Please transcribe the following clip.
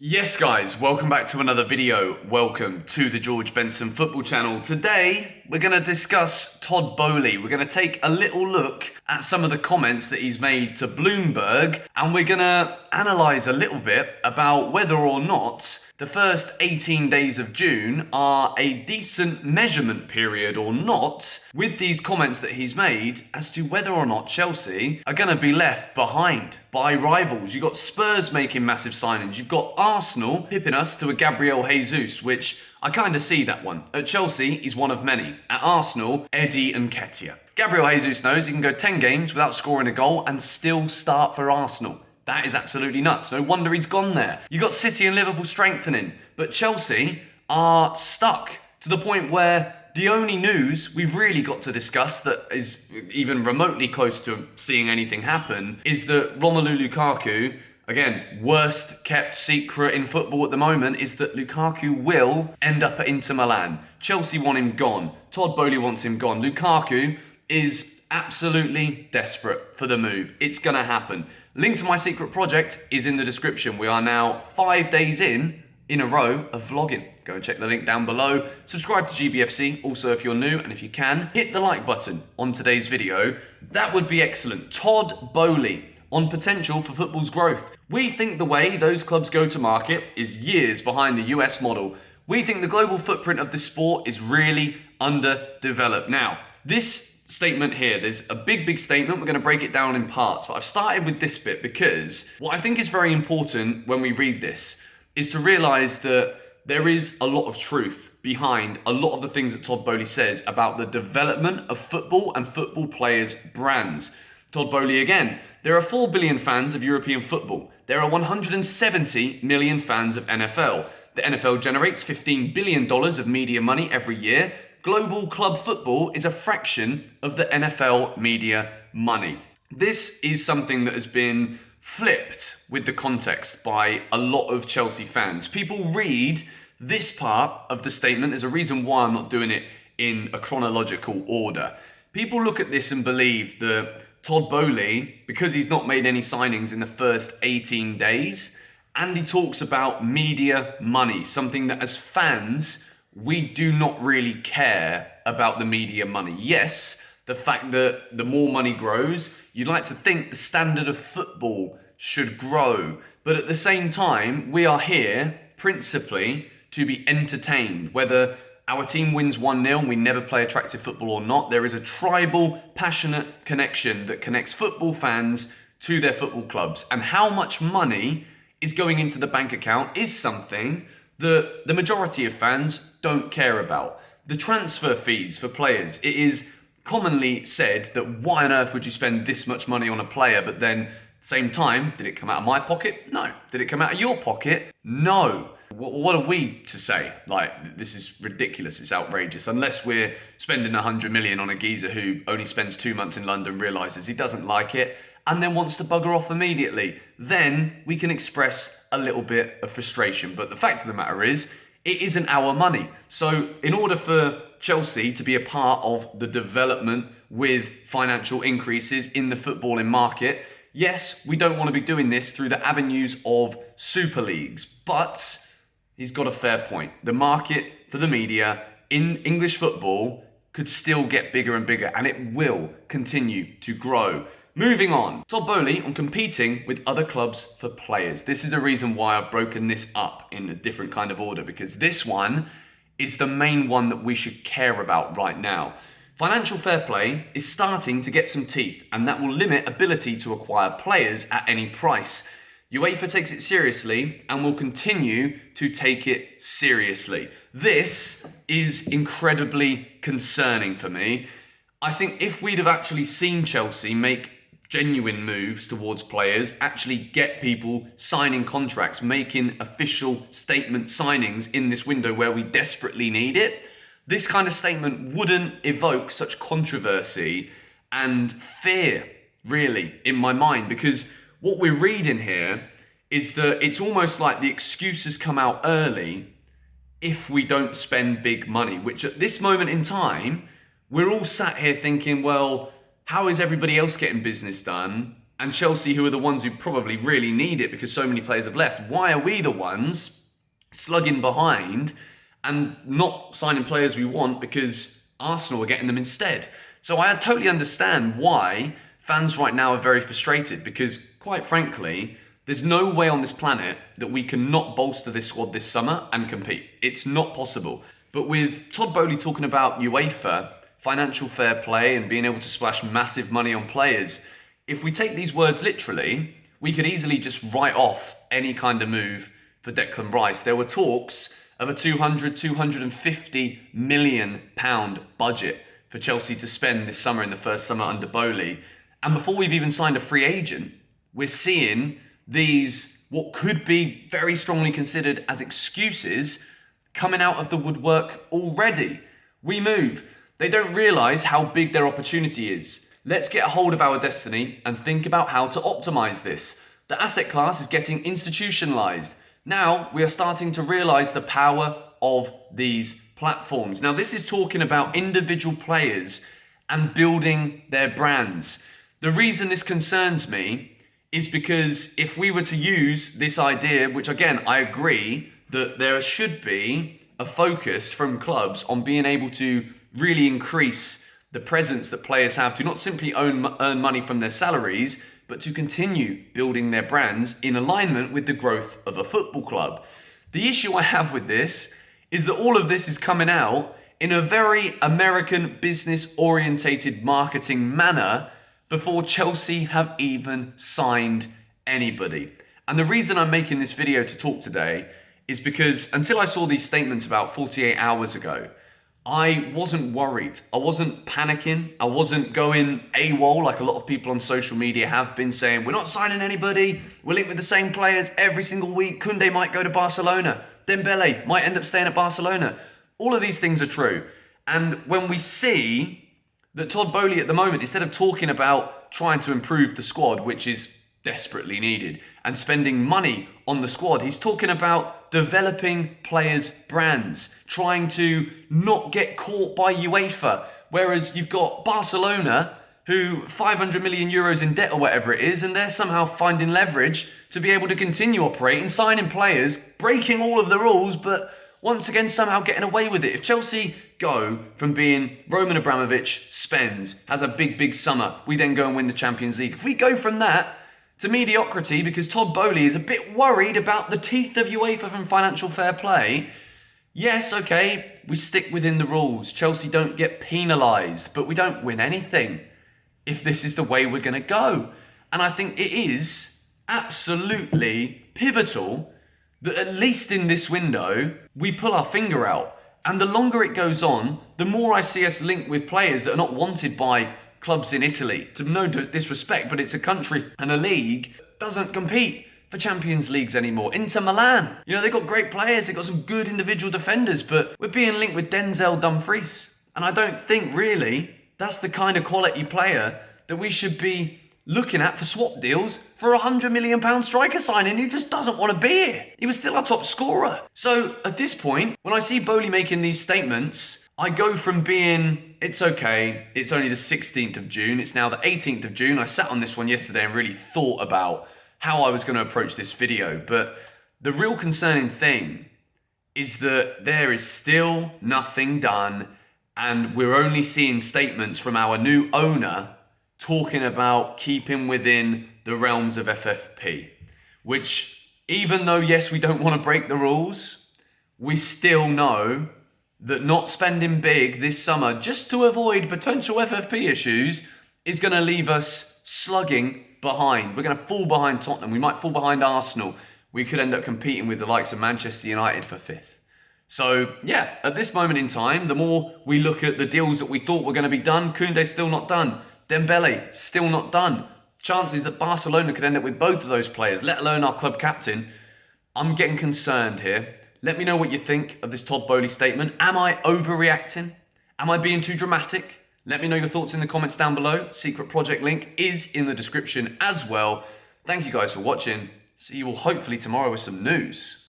Yes guys, welcome back to another video. Welcome to the George Benson football channel. Today, we're going to discuss Todd Boehly. We're going to take a little look at some of the comments that he's made to Bloomberg, and we're going to analyse a little bit about whether or not the first 18 days of June are a decent measurement period or not, with these comments that he's made as to whether or not Chelsea are going to be left behind by rivals. You've got Spurs making massive signings. You've got Arsenal pipping us to a Gabriel Jesus, which I kind of see that one. At Chelsea, he's one of many. At Arsenal, Eddie and Nketiah. Gabriel Jesus knows he can go 10 games without scoring a goal and still start for Arsenal. That is absolutely nuts. No wonder he's gone there. You got City and Liverpool strengthening, but Chelsea are stuck to the point where the only news we've really got to discuss that is even remotely close to seeing anything happen is that Romelu Lukaku, again, worst kept secret in football at the moment, is that Lukaku will end up at Inter Milan. Chelsea want him gone. Todd Boehly wants him gone. Lukaku is absolutely desperate for the move. It's going to happen. Link to my secret project is in the description. We are now 5 days in a row of vlogging. Go and check the link down below. Subscribe to GBFC, also if you're new, and if you can, hit the like button on today's video. That would be excellent. Todd Boehly on potential for football's growth. We think the way those clubs go to market is years behind the US model. We think the global footprint of the sport is really underdeveloped. Now, this statement here, there's a big statement. We're going to break it down in parts, but I've started with this bit because what I think is very important when we read this is to realize that there is a lot of truth behind a lot of the things that Todd Boehly says about the development of football and football players' brands. Todd Boehly again, there are 4 billion fans of European football. There are 170 million fans of NFL. The NFL generates $15 billion of media money every year. Global club football is a fraction of the NFL media money. This is something that has been flipped with the context by a lot of Chelsea fans. People read this part of the statement. There's a reason why I'm not doing it in a chronological order. People look at this and believe that Todd Boehly, because he's not made any signings in the first 18 days, and he talks about media money, something that as fans, we do not really care about the media money. Yes, the fact that the more money grows, you'd like to think the standard of football should grow. But at the same time, we are here principally to be entertained. Whether our team wins 1-0 and we never play attractive football or not, there is a tribal, passionate connection that connects football fans to their football clubs. And how much money is going into the bank account is something that the majority of fans don't care about. The transfer fees for players, it is commonly said that why on earth would you spend this much money on a player, but then at the same time, did it come out of my pocket? No. Did it come out of your pocket? No. What are we to say? Like, this is ridiculous, it's outrageous. Unless we're spending 100 million on a geezer who only spends 2 months in London, realises he doesn't like it, and then wants to bugger off immediately. Then we can express a little bit of frustration. But the fact of the matter is, it isn't our money. So in order for Chelsea to be a part of the development with financial increases in the footballing market, yes, we don't want to be doing this through the avenues of super leagues. But he's got a fair point. The market for the media in English football could still get bigger and bigger, and it will continue to grow. Moving on, Todd Boehly on competing with other clubs for players. This is the reason why I've broken this up in a different kind of order, because this one is the main one that we should care about right now. Financial fair play is starting to get some teeth, and that will limit ability to acquire players at any price. UEFA takes it seriously and will continue to take it seriously. This is incredibly concerning for me. I think if we'd have actually seen Chelsea make genuine moves towards players, actually get people signing contracts, making official statement signings in this window where we desperately need it, this kind of statement wouldn't evoke such controversy and fear, really, in my mind. Because what we're reading here is that it's almost like the excuses come out early if we don't spend big money, which at this moment in time, we're all sat here thinking, well, how is everybody else getting business done And Chelsea, who are the ones who probably really need it because so many players have left, why are we the ones slugging behind and not signing players we want because Arsenal are getting them instead? So I totally understand why fans right now are very frustrated because, quite frankly, there's no way on this planet that we can not bolster this squad this summer and compete. It's not possible. But with Todd Boehly talking about UEFA, financial fair play and being able to splash massive money on players, if we take these words literally, we could easily just write off any kind of move for Declan Rice. There were talks of a £250 million budget for Chelsea to spend this summer in the first summer under Boehly. And before we've even signed a free agent, we're seeing these, what could be very strongly considered as excuses, coming out of the woodwork already. We move. They don't realise how big their opportunity is. Let's get a hold of our destiny and think about how to optimise this. The asset class is getting institutionalised. Now we are starting to realise the power of these platforms. Now this is talking about individual players and building their brands. The reason this concerns me is because if we were to use this idea, which again I agree that there should be a focus from clubs on being able to really increase the presence that players have to not simply earn money from their salaries, but to continue building their brands in alignment with the growth of a football club. The issue I have with this is that all of this is coming out in a very American business-orientated marketing manner before Chelsea have even signed anybody. And the reason I'm making this video to talk today is because until I saw these statements about 48 hours ago, I wasn't worried. I wasn't panicking. I wasn't going AWOL like a lot of people on social media have been saying, we're not signing anybody. We're linked with the same players every single week. Koundé might go to Barcelona. Dembele might end up staying at Barcelona. All of these things are true. And when we see that Todd Boehly at the moment, instead of talking about trying to improve the squad, which is desperately needed, and spending money on the squad, he's talking about developing players' brands, trying to not get caught by UEFA. Whereas you've got Barcelona, who 500 million euros in debt or whatever it is, and they're somehow finding leverage to be able to continue operating, signing players, breaking all of the rules, but once again somehow getting away with it. If Chelsea go from being Roman Abramovich spends, has a big summer, we then go and win the Champions League. If we go from that to mediocrity because Todd Boehly is a bit worried about the teeth of UEFA from financial fair play, yes, okay, we stick within the rules. Chelsea don't get penalised, but we don't win anything if this is the way we're going to go. And I think it is absolutely pivotal that at least in this window, we pull our finger out. And the longer it goes on, the more I see us linked with players that are not wanted by clubs in Italy. To no disrespect, but it's a country and a league that doesn't compete for Champions Leagues anymore. Inter Milan, you know, they've got great players, they've got some good individual defenders, but we're being linked with Denzel Dumfries. And I don't think really that's the kind of quality player that we should be looking at for swap deals for a £100 million striker signing who just doesn't want to be here. He was still our top scorer. So at this point, when I see Boehly making these statements, I go from being, it's okay, it's only the 16th of June, it's now the 18th of June. I sat on this one yesterday and really thought about how I was going to approach this video. But the real concerning thing is that there is still nothing done, and we're only seeing statements from our new owner talking about keeping within the realms of FFP, which even though, yes, we don't want to break the rules, we still know that not spending big this summer just to avoid potential FFP issues is going to leave us slugging behind. We're going to fall behind Tottenham. We might fall behind Arsenal. We could end up competing with the likes of Manchester United for 5th. So, yeah, at this moment in time, the more we look at the deals that we thought were going to be done, Koundé's still not done. Dembele, still not done. Chances that Barcelona could end up with both of those players, let alone our club captain. I'm getting concerned here. Let me know what you think of this Todd Boehly statement. Am I overreacting? Am I being too dramatic? Let me know your thoughts in the comments down below. Secret project link is in the description as well. Thank you guys for watching. See you all hopefully tomorrow with some news.